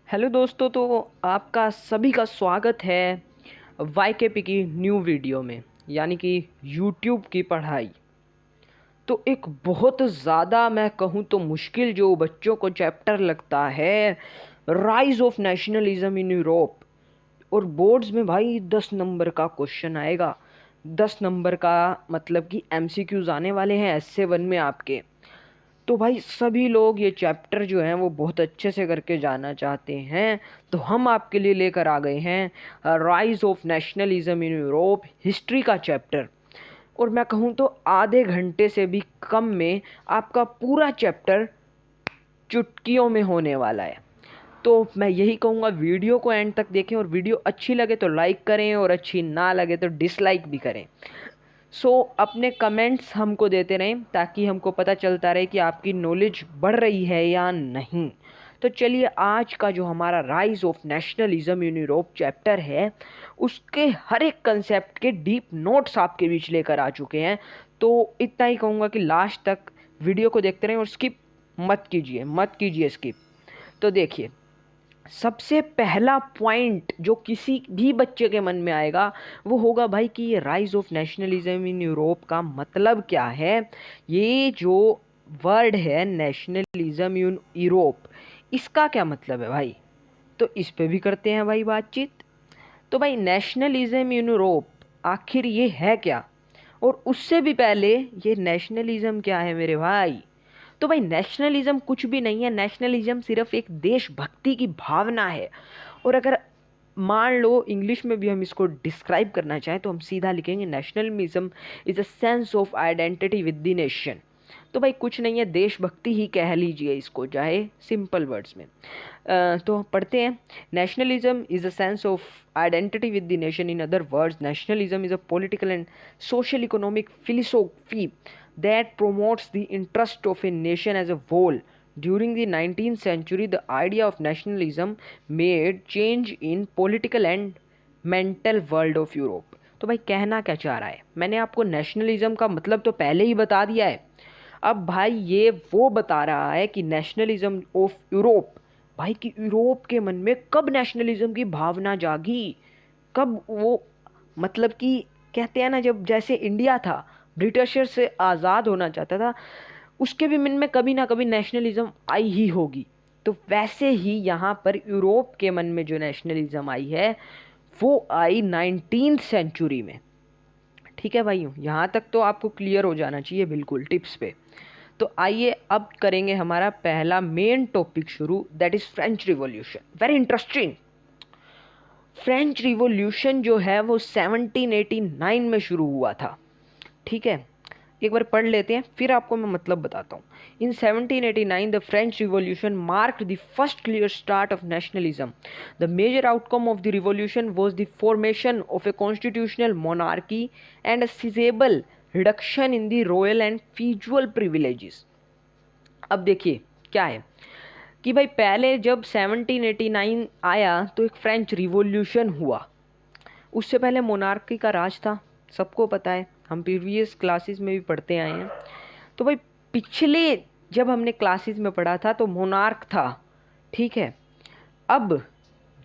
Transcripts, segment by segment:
Hello दोस्तों, तो आपका सभी का स्वागत है YKP की न्यू वीडियो में, यानी कि यूट्यूब की पढ़ाई। तो एक बहुत ज़्यादा मैं कहूँ तो मुश्किल जो बच्चों को चैप्टर लगता है, rise of nationalism in Europe. और बोर्ड्स में भाई 10 नंबर का क्वेश्चन आएगा। 10 नंबर का मतलब कि MCQs आने वाले हैं S7 में आपके। तो भाई सभी लोग ये चैप्टर जो हैं वो बहुत अच्छे से करके जाना चाहते हैं। तो हम आपके लिए लेकर आ गए हैं rise of nationalism in Europe history का चैप्टर। और मैं कहूँ तो आधे घंटे से भी कम में आपका पूरा चैप्टर चुटकियों में होने वाला है। तो मैं यही कहूँगा, वीडियो को एंड तक देखें और वीडियो अच्छी लगे तो लाइक करें और अच्छी ना लगे तो डिसलाइक भी करें। अपने कमेंट्स हमको देते रहें ताकि हमको पता चलता रहे कि आपकी नॉलेज बढ़ रही है या नहीं। तो चलिए, आज का जो हमारा rise of nationalism in Europe chapter है उसके हर एक कंसेप्ट के डीप नोट्स आपके बीच लेकर आ चुके हैं। तो इतना ही कहूँगा कि लास्ट तक वीडियो को देखते रहें और स्किप मत कीजिए स्किप। तो देखिए, सबसे पहला पॉइंट जो किसी भी बच्चे के मन में आएगा वो होगा भाई कि ये rise of nationalism in Europe का मतलब क्या है। ये जो वर्ड है नेशनलिज्म इन यूरोप, इसका क्या मतलब है भाई। तो इस पे भी करते हैं भाई बातचीत। तो भाई नेशनलिज्म इन यूरोप आखिर ये है क्या, और उससे भी पहले ये नेशनलिज्म क्या है मेरे भाई। तो भाई नेशनलिज्म कुछ भी नहीं है। नेशनलिज्म सिर्फ एक देशभक्ति की भावना है। और अगर मान लो इंग्लिश में भी हम इसको डिस्क्राइब करना चाहें तो हम सीधा लिखेंगे nationalism is a sense of identity with the nation. तो भाई कुछ नहीं है, देशभक्ति ही कह लीजिए इसको, चाहे सिंपल वर्ड्स में। तो पढ़ते हैं। Nationalism is a sense of identity with the nation. In other words, nationalism is a political and social economic philosophy that promotes the interest of a nation as a whole. During the 19th century, the idea of nationalism made change in political and mental world of Europe. तो भाई कहना क्या चाह रहा है, मैंने आपको nationalism का मतलब तो पहले ही बता दिया है। अब भाई ये वो बता रहा है कि नेशनलिज्म ऑफ यूरोप, भाई कि यूरोप के मन में कब नेशनलिज्म की भावना जागी, कब वो, मतलब कि कहते हैं ना, जब जैसे इंडिया था ब्रिटिशर से आज़ाद होना चाहता था, उसके भी मन में कभी ना कभी नेशनलिज्म आई ही होगी। तो वैसे ही यहाँ पर यूरोप के मन में जो नेशनलिज्म आई है वो आई 19th सेंचुरी में। ठीक है भाइयों, यहाँ तक तो आपको क्लियर हो जाना चाहिए बिल्कुल टिप्स पे। तो आइए अब करेंगे हमारा पहला मेन टॉपिक शुरू, that is French revolution. Very interesting. French revolution जो है वो 1789 में शुरू हुआ था। ठीक है, एक बार पढ़ लेते हैं फिर आपको मैं मतलब बताता हूँ। In 1789 the French revolution marked the first clear start of nationalism. The major outcome of the revolution was the formation of a constitutional monarchy and a sizeable reduction in the royal and feudal privileges. अब देखिए क्या है कि भाई पहले जब 1789 आया तो एक फ्रेंच रिवॉल्यूशन हुआ। उससे पहले मोनार्की का राज था, सबको पता है, हम प्रीवियस क्लासेस में भी पढ़ते आए हैं। तो भाई पिछले जब हमने क्लासेस में पढ़ा था तो मोनार्क था। ठीक है, अब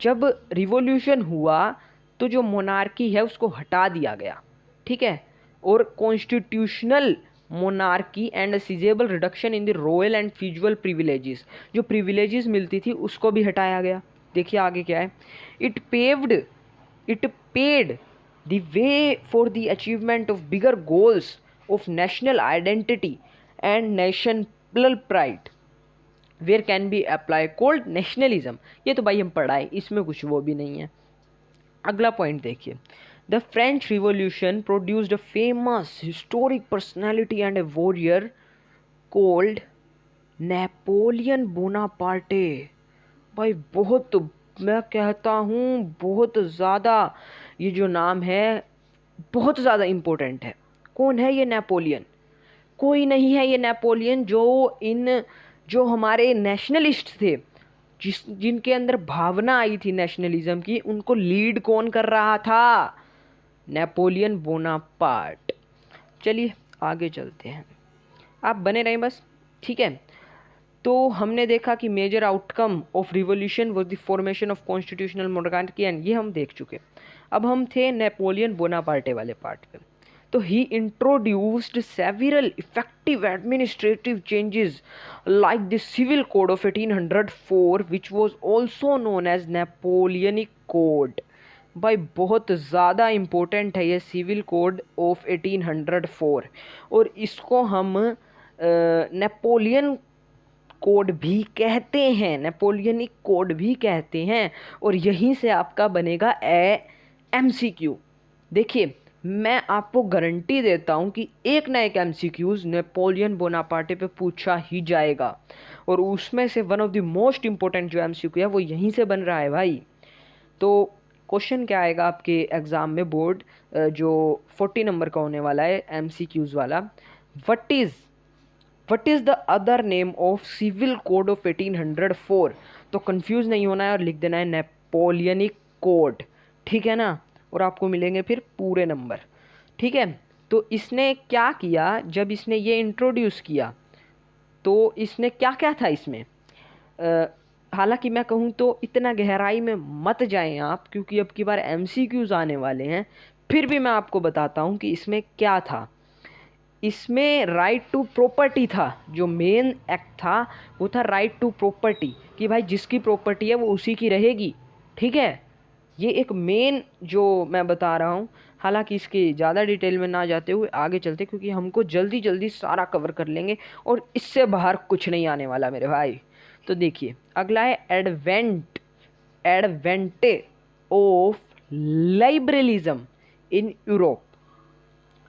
जब रिवॉल्यूशन हुआ तो जो मोनार्की है उसको हटा दिया गया। ठीक है, और constitutional monarchy and sizeable reduction in the royal and feudal privileges, जो प्रिविलेजेस मिलती थी उसको भी हटाया गया। देखिए आगे क्या है। It paid the way for the achievement of bigger goals of national identity and national pride where can be applied called nationalism। ये तो भाई हम पढ़ाए, इसमें कुछ वो भी नहीं है। अगला पॉइंट देखिए। The French revolution produced a famous historic personality and A warrior cold Napoleon Bonaparte. भाई बहुत, मैं कहता हूँ बहुत ज़्यादा, ये जो नाम है बहुत ज़्यादा इम्पोर्टेंट है। कौन है ये नेपोलियन? कोई नहीं है ये नेपोलियन। जो हमारे नेशनलिस्ट थे, जिनके अंदर भावना आई थी नेशनलिज्म की, उनको लीड कौन कर रहा था? Napoleon Bonaparte. चलिए आगे चलते हैं, आप बने रहें बस। ठीक है, तो हमने देखा कि major outcome of revolution was the formation of constitutional monarchy, and ये हम देख चुके। अब हम थे नेपोलियन बोनापार्टे वाले पार्ट पे। तो he introduced several effective administrative changes like the civil code of 1804 which was also known as Napoleonic code. भाई बहुत ज़्यादा इम्पोर्टेंट है ये सिविल कोड ऑफ 1804, और इसको हम नेपोलियन कोड भी कहते हैं, नेपोलियनिक कोड भी कहते हैं। और यहीं से आपका बनेगा MCQ। देखिए मैं आपको गारंटी देता हूँ कि एक ना एक MCQs नेपोलियन बोनापार्टे पे पूछा ही जाएगा, और उसमें से one of the most important जो MCQ है वो यहीं से बन रहा है भाई। तो क्वेश्चन क्या आएगा आपके एग्ज़ाम में, बोर्ड जो 40 नंबर का होने वाला है MCQs वाला, what is the other name of civil code of 1804। तो कंफ्यूज नहीं होना है और लिख देना है नेपोलियनिक कोड, ठीक है ना, और आपको मिलेंगे फिर पूरे नंबर, ठीक है। तो इसने क्या किया, जब इसने ये इंट्रोड्यूस किया तो इसने क्या क्या था इसमें, हालांकि मैं कहूँ तो इतना गहराई में मत जाएं आप, क्योंकि अब की बार MCQs आने वाले हैं। फिर भी मैं आपको बताता हूँ कि इसमें क्या था। इसमें राइट टू प्रॉपर्टी था, जो मेन एक्ट था वो था राइट टू प्रॉपर्टी, कि भाई जिसकी प्रॉपर्टी है वो उसी की रहेगी, ठीक है। ये एक मेन जो मैं बता रहा हूँ, हालांकि इसके ज़्यादा डिटेल में ना जाते हुए आगे चलते, क्योंकि हमको जल्दी जल्दी सारा कवर कर लेंगे और इससे बाहर कुछ नहीं आने वाला मेरे भाई। तो देखिए अगला है एडवेंटे ऑफ लाइबरलिज्म इन यूरोप।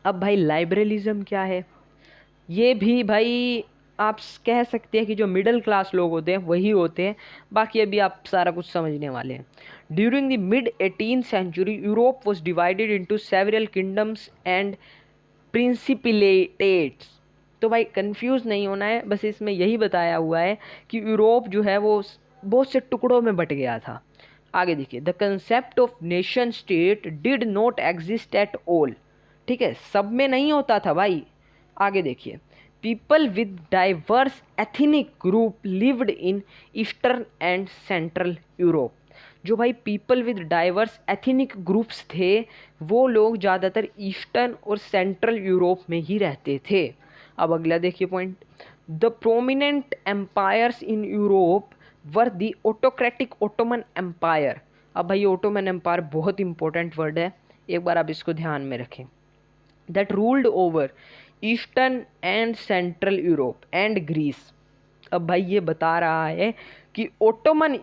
अब भाई लाइबरलिज्म क्या है, ये भी भाई आप कह सकते हैं कि जो मिडिल क्लास लोग होते हैं वही होते हैं, बाकी अभी आप सारा कुछ समझने वाले हैं। During the mid 18th century Europe was divided into several kingdoms and principalities. तो भाई कंफ्यूज नहीं होना है, बस इसमें यही बताया हुआ है कि यूरोप जो है वो बहुत से टुकड़ों में बट गया था। आगे देखिए, the concept of nation state did not exist at all, ठीक है, सब में नहीं होता था भाई। आगे देखिए, people with diverse ethnic group lived in eastern and central Europe. जो भाई people with diverse ethnic groups थे वो लोग ज़्यादातर ईस्टर्न और सेंट्रल यूरोप में ही रहते थे। अब अगला देखिए point, the prominent empires in Europe were the autocratic Ottoman empire. अब भाई ओटोमन एम्पायर बहुत इंपॉर्टेंट वर्ड है, एक बार आप इसको ध्यान में रखें। That ruled over eastern and central Europe and Greece. अब भाई ये बता रहा है कि ओटोमन